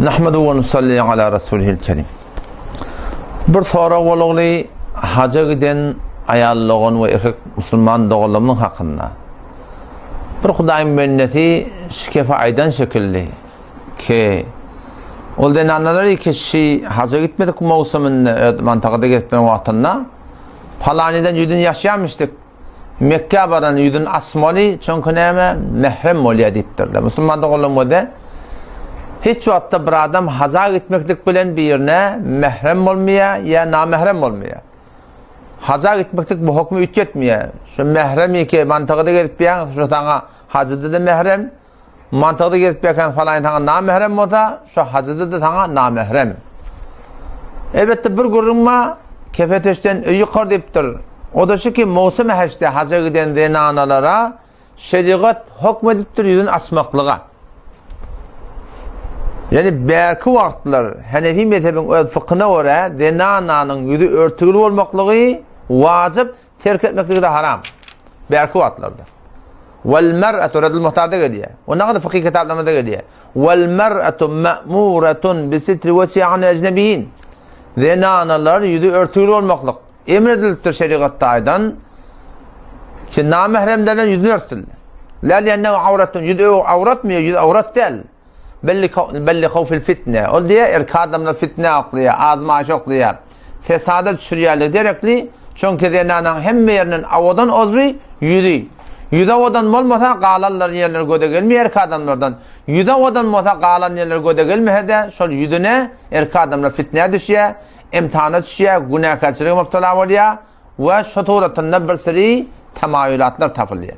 Nahmadu ve nusalli ala Resulihil Kerim. Bir sonra olugly haja giden ayallygyň we erkek musulman dogalymyň hakynda. Bir Hudaýyň menneti şikefa aydan şekilli ki ol denanlar kişi haja gitmedik mawsumynda mantagada gitmen wagtynda falaniden ýüdün ýaşaýamyşdyk. Mekke baran ýüdün asmaly çoňky näme mehrem bolýar diýipdirler. Musulman dogalymda hiç wagtda bir adam haja gitmeklik bilen bir ýerine mehrem bolmaýar ýa namahrem bolmaýar. Haja gitmeklik bu hukmy ütgetmeýär. Şu mehrem ýeke mantagada gitmeýär, şu taňa hajyda da mehrem, mantagada gitmeýän falan taňa namahrem bolsa, şu hajyda da taňa namahrem. Elbetde bir gurulma kefeteşden öýü qar diýipdir. O da şu ki mawsum haçda haja giden denanalara şeriat hukm edipdir ýüzün açmaklyga. Yani belki wagtlar Hanefi mezhebiň öz fıkhına göre denananyň ýüzü örtügili bolmaklygy wajyp, terk etmekligi de haram. Belki wagtlarda. Wal mar'atu radul muhtarda gelýär. Onda da fıkhi kitaplarymyzda gelýär. Wal mar'atu ma'muratun bi sitri wasi'an ajnabiyyin. Denanalar ýüzü örtügili bolmaklyk emredilipdir şeriatda aýdan ki namahremlerden ýüzünü örtülýär. La li'annahu awratun ýüzü awrat mı? Ýüzü awrat däl. Belli khawfil fitne. Ol diye adamlar fitne aklıyor, azmaş aklıyor. Fesada düşürýärler derekli. Çünkü denanan hemme ýerinden awadan ozby ýüdi. Ýüde awadan bolmasa galanlar ýerler göde gelmeýär adamlardan. Ýüde awadan bolsa galan ýerler göde gelmehede şol ýüdüne adamlar fitneye düşýär, imtihana düşýär, günahkarçylyga mubtala bolýar we şo turatynda bir siri tamaýülatlar tapylýar.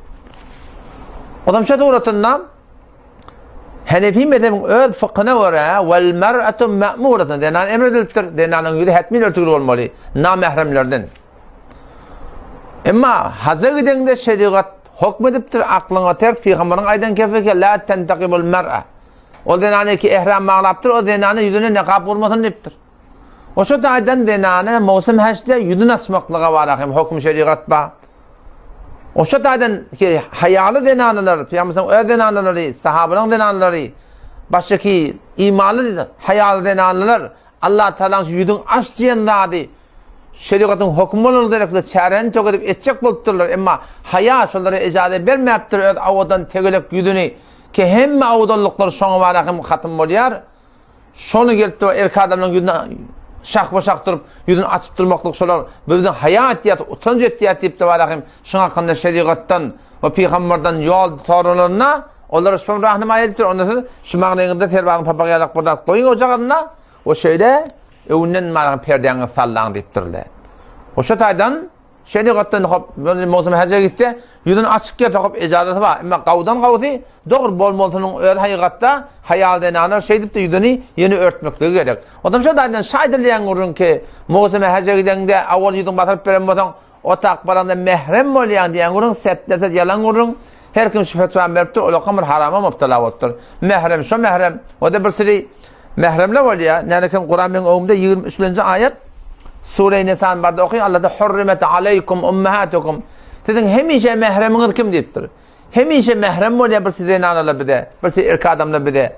Adam şo turatynda Hanefi mezhebiň öz fıkhına göre vel mar'atu ma'muratun denan emredilipdir. Denanyň ýüzü hetmin örtügili bolmaly namahremlerden. Emma haja gidende şeriat hukm edipdir aklyňa ters peýgamberiň aýdan kefeke la tentaqibul mar'a. O denany ki ihram maglapdyr, o denany ýüzüne nekap bolmasyn diýipdir. Oşo taýdan denany mawsum haçda ýüzüni açmaklyga barahym hukm şeriat ba. Oşo taýdan ki hayaly denanylar, Peýgamberin öz denanylary, sahabalyň denanylary, başky imanly hayaly denanlylar Allah Taalaň ýüzüň açdýan zady şeriatyň hukmyny derekde çären tögedip etjek bolupdyrlar. Emma haya şolary ijazat bermäpdir öz awadan tegelek ýüzüni ki hemme awadanlyklar şoňa barahym hatym bolýar. Şonu gelip erkek adamlaryň ýüzüne şak durup ýüzüni açyp durmaklyk şolar bizden hayat ýat, utanç etýär diýip de barahym şoňa hakynda şeriatdan we peýgamberden ýol toralaryna olar üstün rahnama edipdir. Onda şu magnaýynda terbagyň papagaýalyk burda goýun o jagynda o şeýle öwünden marag perdeňi sallaň diýipdirler. Oşo taýdan şeriatdan hop mawsum haja gitdi, ýüzüni açyk ýatyp ijazat bar. Emma gawdan gawdy dogry bolmalygynyň öz hakykatda hayal denanlar şey diýip de ýüzüni ýeni örtmekligi gerek. Adam şo taýdan şaýdylýan urun ki mawsum haja gidende awal ýüzüň batyryp beren bolsaň o tak baranda mehrem bolýan diýen urun setdeset ýalan urun her kim şu fetwa beripdir, ola kamr harama mubtala bolupdyr. Mehrem şo mehrem, o da bir siri mehremler bolýar. Nälekin Qur'anyň öwünde 23-nji aýat Sure-i Nisa'nın barda okuyor. Allah da hurrimet aleykum ummahatukum. Dedin hemişe mehreminiz kim deyipdir. Hemişe mehrem bolýar birsi denanlar bide, birsi erkek adamlar bide.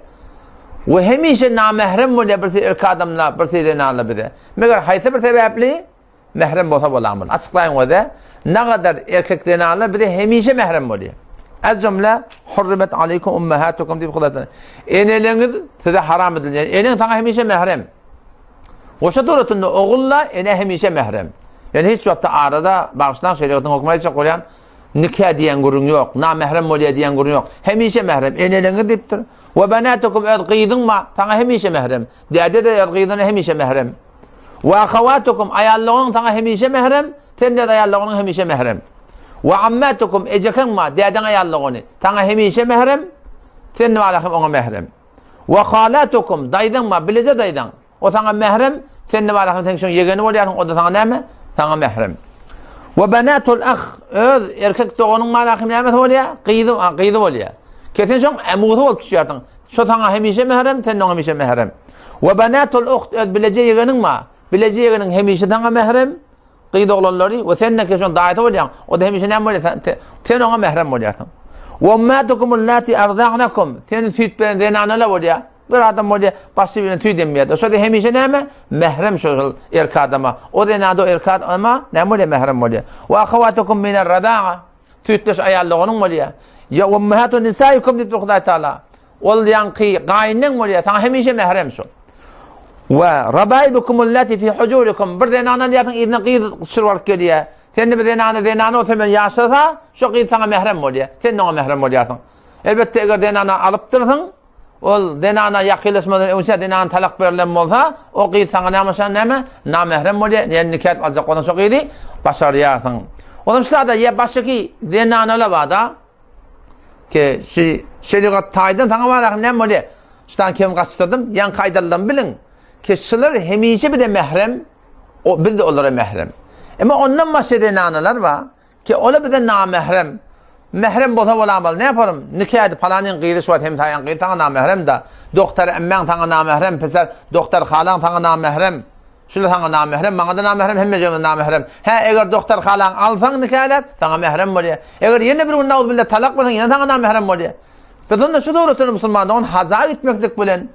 Ve hemişe namahrem bolýar birsi erkek adamlar, birsi denanlar bide. Meger haýsy bir sebäpli mehrem bolsa bolamyl. Açyklaýyn wada ne kadar erkek denanlar bide hemişe mehrem bolýar. Az cümle hurrimet aleykum ummahatukum diýip Hudaýdan. Eneleňiz size haram edilýär. Eneň taňa hemişe mehrem. Oşa duratında oğulla ene hemişe mehrem. Yani hiç wagtda arada bağışlan şeriatyň hukmuna çyk bolýan nikah diýen gurun ýok, namahrem bolýar diýen gurun ýok. Hemişe mehrem eneleňi diýipdir. Ve banatukum adqidunma taňa hemişe mehrem. Däde de adqiduny hemişe mehrem. Ve akhawatukum ayallygyň taňa hemişe mehrem, tende de ayallygyň hemişe mehrem. Ve ammatukum ejekenma dädeň ayallygyny taňa hemişe mehrem, tende barahym oňa mehrem. Ve khalatukum daýdanma bileze daýdan o sana mehrem, sen ne var akın sen şun yegeni bolýarsın, o da sana näme? Sana mehrem. Ve banatul akh, öz erkek doğanın malakym näme bolýar? Qyzy bolýar. Keten şun emudy bolup düşýärdiň. Şo sana hemişe mehrem, sen ona hemişe mehrem. Ve banatul ukht, öz bilece yegeniň ma? Bilece yegeniň hemişe sana mehrem, qyzy oglanlary ve sen näke şun daýaty bolýar. O da hemişe näme bolýar? Sen ona mehrem bolýarsın. Ve ummatukum allati arda'nakum, sen süýt beren denanalar bolýar. Bir adam öyle pasifine tüy demeyedi. O şöyle hemişe neyme? Mehrem şu erkek adama. O denada o erkek adama ne böyle mehrem oluyor. Ve ahavatukum miner rada'a. Tüytleş ayarlığının oluyor. Ya ummahatun nisaikum deyip Huday Teala. Ol yankı gayinin oluyor. Tan hemişe mehrem şu. Ve rabaibukum allati fi hujurukum. Bir denana diyatın idne qıyı şırvalık geliyor. Sen de bir denana o temen yaşasa şu qıyı sana mehrem oluyor. Sen de ona mehrem oluyorsun. Elbette eğer denana alıp dursun, ol denana yakılışmadan önce denana talak verilen olsa, o qıyı sana namışan neme? Namehrem oluyor. Yani nikah alacak olan çok iyiydi, başarıyarsın. Oğlum şurada ya baştaki denanalar var da, ki şeriat taydan sana var ne oluyor? Şuradan kim kaçtırdım? Yan kaydalıdan bilin. Ki şılar hemişe bir de mehrem, bir de onlara mehrem. Ama ondan başka denanalar var, ki ola bir de namehrem. Mehrem bolsa bolamalı. Ne yaparım? Nikah edip falanın qıydı şu hem tayan qıydı tana namehrem da. Doktor emmen tana namehrem, peser doktor halan tana namehrem. Şula tana namehrem, bana da namehrem, hemmece namehrem. Eğer doktor halan alsan nikah edip tana mehrem oluyor. Eğer yine bir gün naud billah talak bolsan yine tana namehrem oluyor. Bütün şu doğrudur Müslümanların hazar etmeklik bilen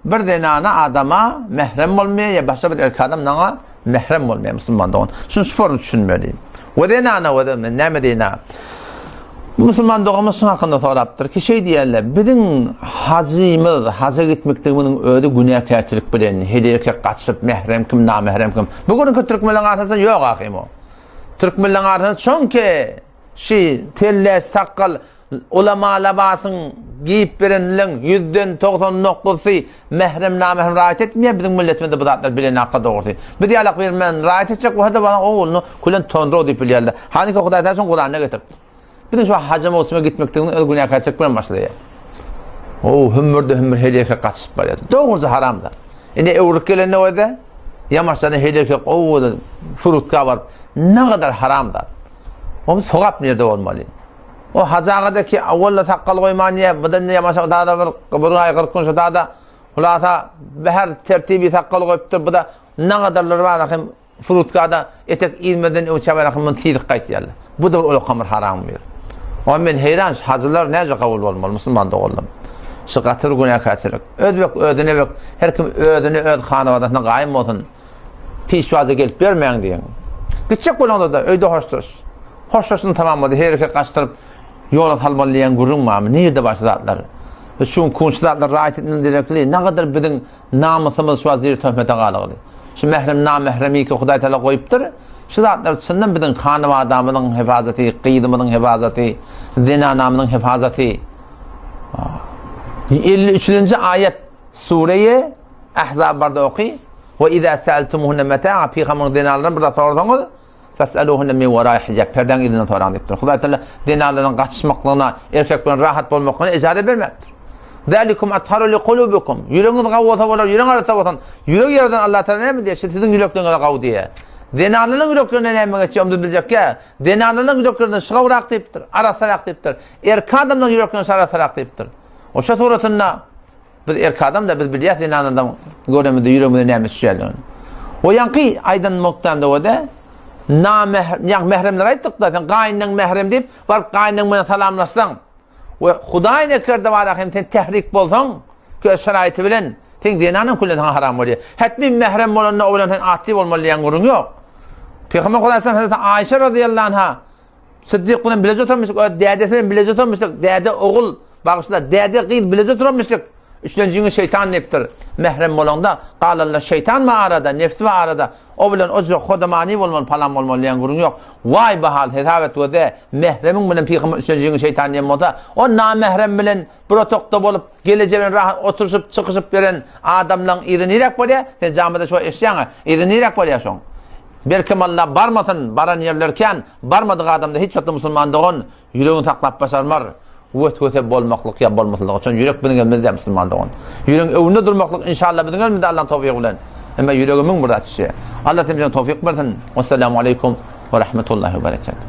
bir denana adama mehrem olmaya ya başka bir erkek adam nana mehrem olmaya Müslümanların. Şunu şu formu düşünmeliyim. Ve denana ve denana ne medina. Müslüman doğumuzun hakkında soraptır ki şey diyorlar, bizim hacimiz, haca gitmekteğinin öyle günahkarçılık bilen, hediyelik kaçıp mehrem kim, namehrem kim. Bugünün Türkmenlerin arasında yok akım o. Türkmenlerin arasında çünkü telle, sakal, ulama labasın giyip verenlerin %99'u mehrem, namehrem rahat etmiyor. Bizim milletimizde bu zatlar bilen hakkı doğrusu. Bir diyalak vermen rahat edecek, o hadi bana oğlunu kulen tonru deyip biliyorlar. Hani ki Huday Teala Kur'an'a getirdi. Bir de şu hacı mevsime gitmekten öyle günah kaçacak bilen başladı. O hümmür hediyeke kaçıp var ya. Doğrusu haramda. Yine evruk gelen ne oydu? Yamaçlarına hediyeke o frutka var. Ne kadar haramda. O sokap nerede olmalı? O hacağıdaki avvalla sakkal koymaniye, bu da ne yamaçta daha da bir ay 40 gün daha da hulata her tertibi sakkal koyuptur. Bu da ne kadarları var akım frutkada etek ilmeden önce var akımın tilik kayıtıyarlar. Bu da öyle kamır haram bir. O men heyran hacılar nece kabul olmalı Müslüman da oldum. Şu katır günah kaçırık. Ödüne bek. Her kim ödüne öd hanıvadatına qayım olsun. Pişvazı gelip vermeyen diyen. Gidecek bolanda da öyde hoşlaşın tamamladı. Herke kaçtırıp yola talmallayan gurun mı? Nerede başladılar? Şu kunçlarla rahat etinin direktliği ne kadar bizim namusumuz şu vazir töhmete qalıqdı. Şu mehrem namehremi ki Huday Teala koyuptur. Şu zatlar içinden bizim kanı adamının hefazeti, qıydımının hefazeti, zina namının hefazeti. 53. ayet sureyi Ahzab'da okuy. Ve izâ se'eltumuhunne metâ'a peygamberin dinalarını burada sordunuz. Fes'eluhunne min verâi hicab. Perden idine soran deyiptir. Huday Teala dinalarının kaçışmaklığına, erkeklerin rahat olmaklığına icazet vermektir. Zalikum atharu li kulubikum. Yüreğiniz qavvata bolar, yüreğin arasında olsan. Yürek yerden Allah Teala ne mi diye? Sizin yüreklerinize qav diye. Denanlının yüreklerine ne mi geçiyordu bilecek ya? Denanlının yüreklerine şıqavrak deyiptir, arasarak deyiptir. Erkek adamın yüreklerine arasarak deyiptir. O şu suratında biz erkek adam da biz biliyoruz denanlıdan göremedi yüreğimizde ne mi düşerler. O yankı aydan muhtemde o da mehremler ayttık da sen qayının mehrem deyip var qayının bana salamlaşsan ve Huday ne kırdı var akım sen tehrik bolsan ki şeraiti bilen sen denanın kullen haram oluyor. Hatmi mehrem olanla olan sen aktif olmalı yan gurun yok. Peygamber Huday Hazreti Ayşe radıyallahu anha Sıddık'ın bilece oturmuştuk, dedesinin bilece oturmuştuk, dede oğul bağışla, dede qıyıl bilece oturmuştuk. Üçüncü şeytan neptir. Mehrem olanda qalallah şeytan mı arada, nefsi mi arada. O bilen o cüre kodamani olmalı, palam olmalı yan gurun yok. Vay bahal hesabet ve de mehremin bilen peygamber üçüncü şeytan yemmota. O namehrem bilen protokta bolup geleceğin rahat oturup çıkışıp veren adamla idinirak var ya, sen camide şu eşyana idinirak var ya son. Belki Allah barmasın, baran yerlerken barmadığı adamda hiç çatı Müslümandığın yüreğini taklap başarmar. Vöt bolmaklık ya bolmasılık için yürek bizim elimizde Müslümandığın. Yüreğin önünde durmaklık inşallah bizim elimizde Allah'ın tevfik bilen. Ama yüreğimin burada açışı. Allah temizden tevfik versin. Vesselamu aleyküm ve rahmetullahi ve berekatuhu.